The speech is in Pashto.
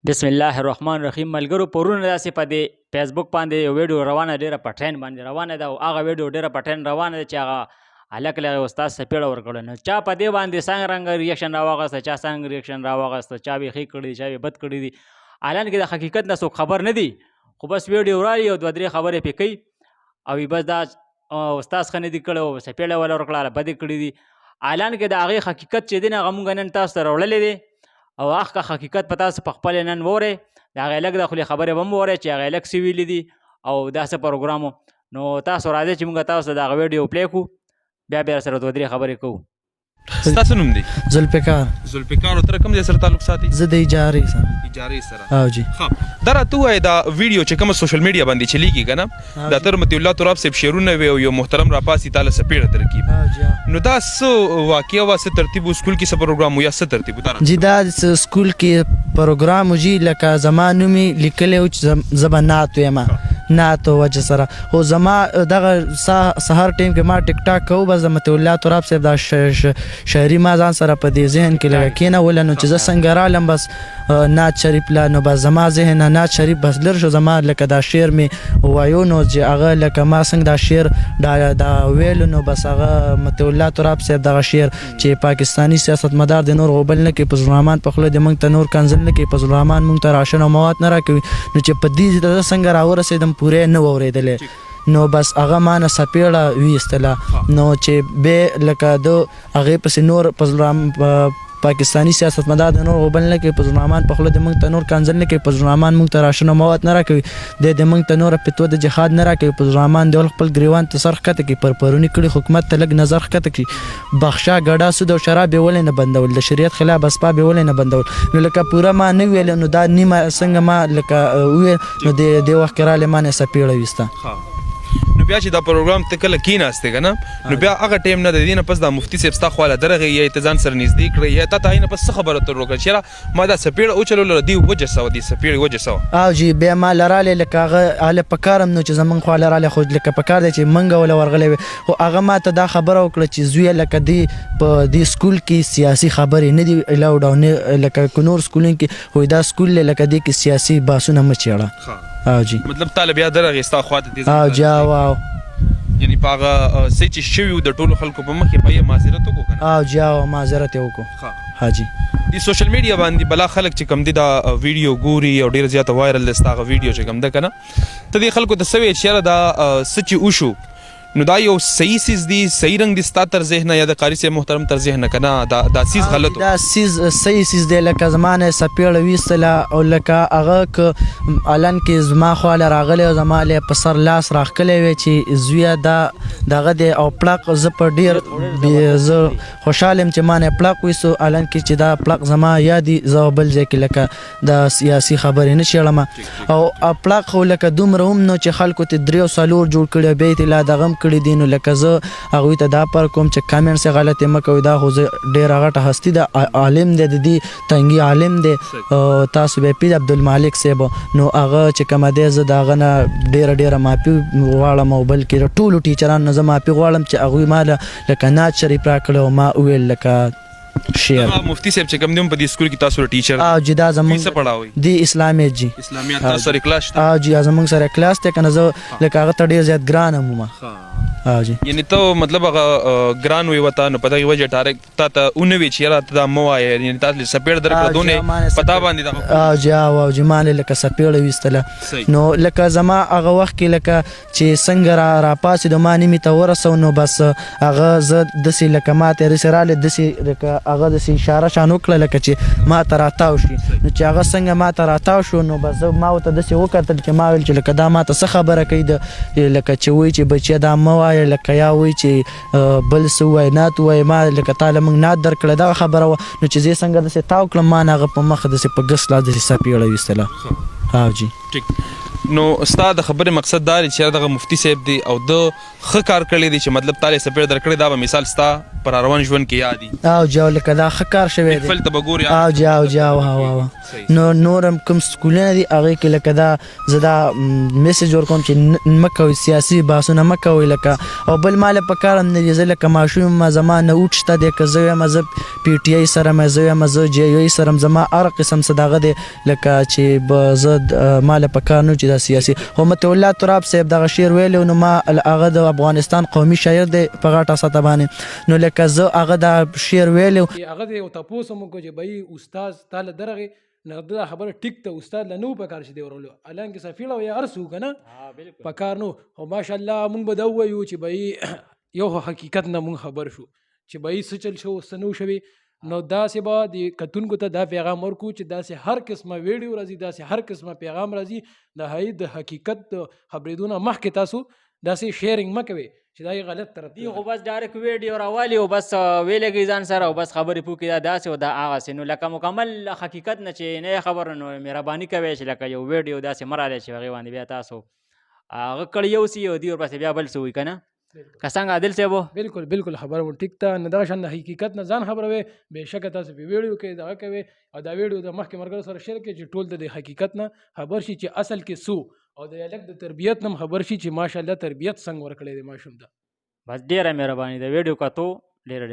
بسم الله الرحمن الرحیم. ملګرو پرونه داسې په دې فیسبوک باندې یو ویډیو روانه ډېره په ټرین باندې روانه ده او هغه ویډیو ډېره په ټرین روانه ده چې هغه هلک له هغې استاد څپېړه ورکړه. نو چا په دې باندې څنګه رنګه ریاکشن راواغسته، چا څنګه ریاکشن راواغسته، چا به ښې کړي دي، چا به بد کړي دي. حالانکې د حقیقت نه څوک خبر نه دي، خو بس ویډیو رالي او دوه درې خبرې پرې کوي او بس دا استاد ښه نه دي کړی او څپېړه وله ورکړه بدې کړي دي. حالانکې د هغې حقیقت چې دی نه هغه مونږ نن تاسو ته راوړلی دی او هغه حقیقت په تاسو په خپل نن وورئ. د هغې هلک د خولې خبرې به هم وورئ چې هغې هلک څه ویلي دي او دا څه پروګرام و. نو تاسو راځئ چې مونږ تاسو ته د هغه ویډیو پلی کړو، بیا بیا سره دوه درې خبرې کوو. ستاسو نوم دی؟ ذوالفقار. ذوالفقار. ته کوم ځای سره تعلق ساتي؟ زه د اجارې سره. اجارې سره؟ او جی. ښه، دا راته ووایه دا ویډیو چې کومه سوشل میډیا باندې چلیږي که نه، دا تر مطیع الله تراب صاحب شعرونه وي او یو محترم راپاسي تاله څپېړه ترکیب، نو دا څه واقعه وه، څه ترتیب و، سکول کې څه پروګرام و یا څه ترتیب و؟ جی دا سکول کې پروګرام و جی، لکه زما نوم یې لیکلی و چې زه به نعت ویم، نعت وجه سره. خو زما دغه سهار ټایم کې ما ټیک ټاک کوو، بس د مطیع الله تراب صاحب دا شاعري ما ځان سره په دې ذهن کې لږه کېنوله، نو چې زه څنګه رالم بس نعت شریف له، نو بس زما ذهن نه نعت شریف بس لر شو، زما لکه دا شعر مې وایو نو چې هغه لکه ما څنګه دا شعر دا ویلو، نو بس هغه مطیع الله تراب صاحب دغه شعر چې پاکستاني سیاستمدار د نور غوبل نه کوي، فضل الرحمن په خوله د موږ ته نور کنځل نه کوي، فضل الرحمن موږ ته راشن او مواد نه راکوي، نو چې په دې زه څنګه راورسېدم پورې نه واورېدلی، نو بس هغه ما نه څپېړه ویستله، نو چې بیا لکه د هغې پسې نور فضل الرحمن پاکستاني سیاستمدار د نور غوبل نه کوي، فضل الرحمن په خوله د موږ ته نور کنځل نه کوي، فضل الرحمن موږ ته راشن او مواد نه راکوي، د موږ ته نوره فتوا د جهاد نه راکوي، فضل الرحمن د خپل ګریوان ته سر ښکته کړي، پر پروني کړي حکومت ته لږ نظر ښکته کړي، بخښه ګډا سود او شراب یې ولې نه بندول، د شریعت خلاف بسپا به ولې نه بندول، نو لکه پوره ما نه ویل، نو دا نیمه څنګه ما لکه وویل، نو د وخت کې رالی ما نه څپېړه ویسته. نو بیا چې دا پروګرام ته کله کېناستې که نه، نو بیا هغه ټایم نه د دې نه پس دا مفتي صاحب ستا خواله درغې یا یې ته ځان سره نږدې کړی یا تا ته هغې نه پس څه خبره تر وکړه چې یاره ما دا څپېړه وچلوله، دې وجه څه وه، دې څپېړې وجه څه وه؟ او جی بیا ما لرالی لکه هغه هله په کار هم نو چې زموږ خوا لرالی، خو لکه په کار دی چې موږ وله ورغلی وي، خو هغه ما ته دا خبره وکړه چې زویه لکه دې په دې سکول کې سیاسي خبرې نه دي الاوډ او نه لکه که نور سکولونو کې، خو دا سکول دی لکه دې کې سیاسي بحثونه مه چېړه. او جی مطلب تا له بیا درغې ستا خوا ته؟ او جی او یعنی په هغه څه چې شوي وو د ټولو خلکو په مخ کې په یې معذرت وکړو که نه؟ او جی او معذرت یې وکړو. ها جی. د سوشل میډیا باندې بلا خلک چې کوم دي دا ویډیو ګوري او ډېره زیاته وایرل دی ستا هغه ویډیو چې کوم ده که نه، ته دې خلکو ته څه وایې چې یاره دا څه چې وشو نو دا یو صحیح سیز دی، صحیح رنګ دی ستا تر ذهنه یا د قاري صاحب محترم تر ذهنه که نه دا سیز غلط و؟ دا سیز صحیح سیز دی، لکه زما نه څپېړه ویستله او لکه هغه که الان کې زما خواله راغلی او زما له په سر لاس راښکلی وی چې زویه دا دغه دی او پړق زه په ډېر زه خوشحال یم چې ما نه پړق ویستو، الان کې چې دا پړق زما یادي زه بل ځای کې لکه د سیاسي خبرې نه چېړم او پړق خو لکه دومره هم نو چې خلکو ته درې او څلور جوړ کړي بیا یې ته لا دغه کړي دي، نو لکه زه هغوی ته دا پر کوم چې کمنټس یې غلطې مه کوئ، دا خو زه ډېره غټه هستي ده، عالم دی، د دې تنګي عالم دی، تاسو به یې پېژنئ عبدالمالک صاحب، نو هغه چې کومه دی زه د هغه نه ډېره معافي غواړم او بلکې د ټولو ټیچرانو نه زه معافي غواړم چې هغوی ما لکه نعت شریف راکړی او ما وویل لکه شعر. مفتی صاحب چې کوم دی په دې سکول کې تاسو ټیچر او جی دا زموږ څه پړاوئ؟ د اسلامیت جی. اسلامیت تاسو سره کلاس شته؟ او جی زموږ سره کلاس دی که نه، زه لکه هغه ته ډېر زیات ګران یم ما. او جی یعنی ته مطلب هغه ګران وی وته نو په دغې وجه ډایرکټ تا ته ونه وي چې یاره ته دا مه وایې، یعنی تا څپېړه درکړه دونې په تا باندې دغه؟ او جی او جی ما نه لکه څپېړه ویستله، نو لکه زما هغه وخت کې لکه چې څنګه راپاڅېدو ما نیمې ته ورسو، نو بس هغه زه داسې لکه ما ته رسې رالی داسې لکه هغه داسې اشاره شان وکړه لکه چې ما ته راتاو شي، نو چې هغه څنګه ما ته راتاو شو نو بس زه ما ورته داسې وکتل چې ما ویل چې لکه دا ما ته څه خبره کوي، لکه چې وایي چې بچیه دا مه وایه، لکه یا وایي چې بل څه ووایه نعت ووایه، ما لکه تا له موږ نعت درکړی دغه خبره وه، نو چې زه یې څنګه داسې تاو کړم ما نه هغه په مخ داسې په ګس لاس داسې څپېړه ویستله. ها جی ټیک. نو ستا د خبرې مقصد دا دی چې دغه مفتي صاحب دی او د ښه کار کړی دی چې مطلب تاله سپېړ درکړی دا به مثال ستا پر روان ژوند کې یاد دي او جاو لکه دا ښه کار شوی دی فل ته به ګورې او جاو ها نو نورم کوم سکولونه دي هغې کې لکه دا زه دا میسج ورکوم چې مه کوئ سیاسي بحثونه مه کوئ لکه او بل ما له په کار هم نه دي زه لکه ماشوم یم زما نه اوټ شته دی که زه یم زه پی ټي آی سره یم زه یم زه جی یو ای سره یم زما هر قسم څه دغه دی لکه چې به زه ما له په کار نه چې دا سیاسي خو مطیع الله تراب صاحب دغه شعر ویلی نو ما هغه د افغانستان قومي شاعر دی په غټه سطح باندې نو لکه زه هغه دا شعر ویلی هغه د یو تپوس هم وکړو چې بھائی استاد تاله درغې نه دا خبره ټیک ته استاد له نو په کار چې دی ورولو الانکه سفیړه او یا ارسو کنه په کار نو او ماشاءالله مونږ به دا وایو چې بھائی یو حقیقت نه مونږ خبر شو چې بھائی څه چل شو څه نو شوي نو داسې به د کتونکو ته دا پیغام ورکو چې داسې هر قسمه ویډیو راځي داسې هر قسمه پیغام راځي د هغې د حقیقت خبرېدونه مخکې تاسو داسې شیرینګ مه کوئ چې دا یې غلط طرف دی خو بس ډایرکټ ویډیو راوالي او بس ویلګي ځان سره او بس خبرې پوکي دا داسې او دا هغسې نو لکه مکمل حقیقت نه چې نه خبره نو مهرباني کوئ چې لکه یو ویډیو داسې مه رالی چې هغې باندې بیا تاسو هغه کړی یو سي او دی ورپسې بیا بل څه وي که نه که څنګه عادل صاحب بالکل خبره مو ټیک ته نه دغه شان د حقیقت نه ځان خبروي بېشکه تاسو په ویډیو کې دغه کوئ او دا ویډیو د مخکې ملګرو سره شیر کړئ چې ټول د حقیقت نه خبر شي چې اصل کې څو او د هلک د تربیت نه خبر شي چې ماشاءالله تربیت څنګه ورکړی دی ماشوم ته بس ډېره مهرباني د ویډیو کتو ډېره